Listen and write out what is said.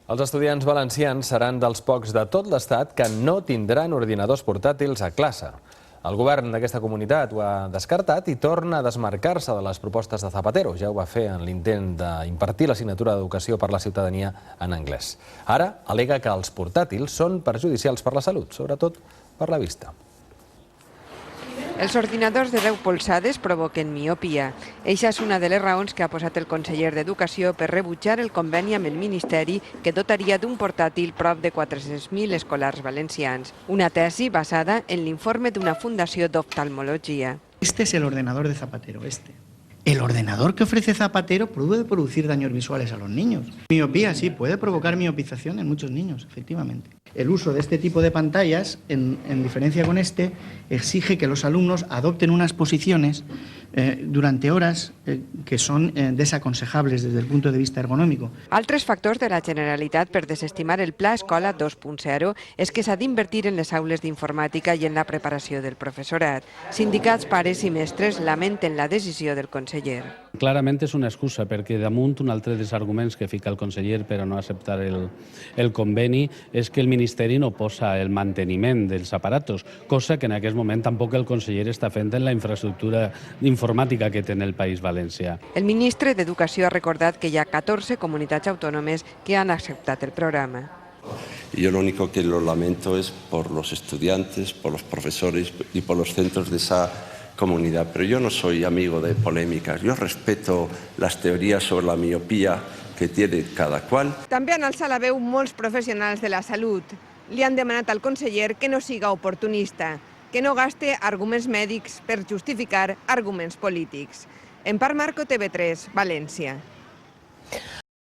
Els estudiants valencians seran dels pocs de tot l'Estat que no tindran ordinadors portàtils a classe. El govern d'aquesta comunitat ho ha descartat i torna a desmarcar-se de les propostes de Zapatero. Ja ho va fer en l'intent d'impartir l'assignatura d'Educació per la Ciutadania en anglès. Ara al·lega que els portàtils són perjudicials per la salut, sobretot per la vista. Els ordinadors de 10 polzades provoquen miopia. Eixa és una de les raons que ha posat el conseller d'Educació per rebutjar el conveni amb el Ministeri que dotaria d'un portàtil prop de 400.000 escolars valencians. Una tesi basada en l'informe d'una fundació d'oftalmologia. Este es el ordenador de Zapatero, este. El ordenador que ofrece Zapatero puede producir daños visuales a los niños. Miopía, sí, puede provocar miopización en muchos niños, efectivamente. El uso de este tipo de pantallas, en diferencia con este, exige que los alumnos adopten unas posiciones durante horas que son desaconsejables desde el punto de vista ergonómico. Altres factors de la Generalitat per desestimar el Pla Escola 2.0 és que s'ha d'invertir en les aules d'informàtica i en la preparació del professorat. Sindicats, pares i mestres lamenten la decisió del conseller. Clarament és una excusa, perquè damunt un altre dels arguments que fica el conseller per a no acceptar el conveni és que el Ministeri no posa el manteniment dels aparatos, cosa que en aquest moment tampoc el conseller està fent en la infraestructura informàtica que té en el País Valencià. El ministre d'Educació ha recordat que hi ha 14 comunitats autònomes que han acceptat el programa. Yo lo único que lo lamento es por los estudiantes, por los profesores y por los centros de esa comunidad. Pero yo no soy amigo de polémicas. Yo respeto las teorías sobre la miopía que tiene cada cual. També han alçat la veu molts professionals de la salut. Li han demanat al conseller que no siga oportunista, que no gaste arguments mèdics per justificar arguments polítics. Empar Marco, TV3, València.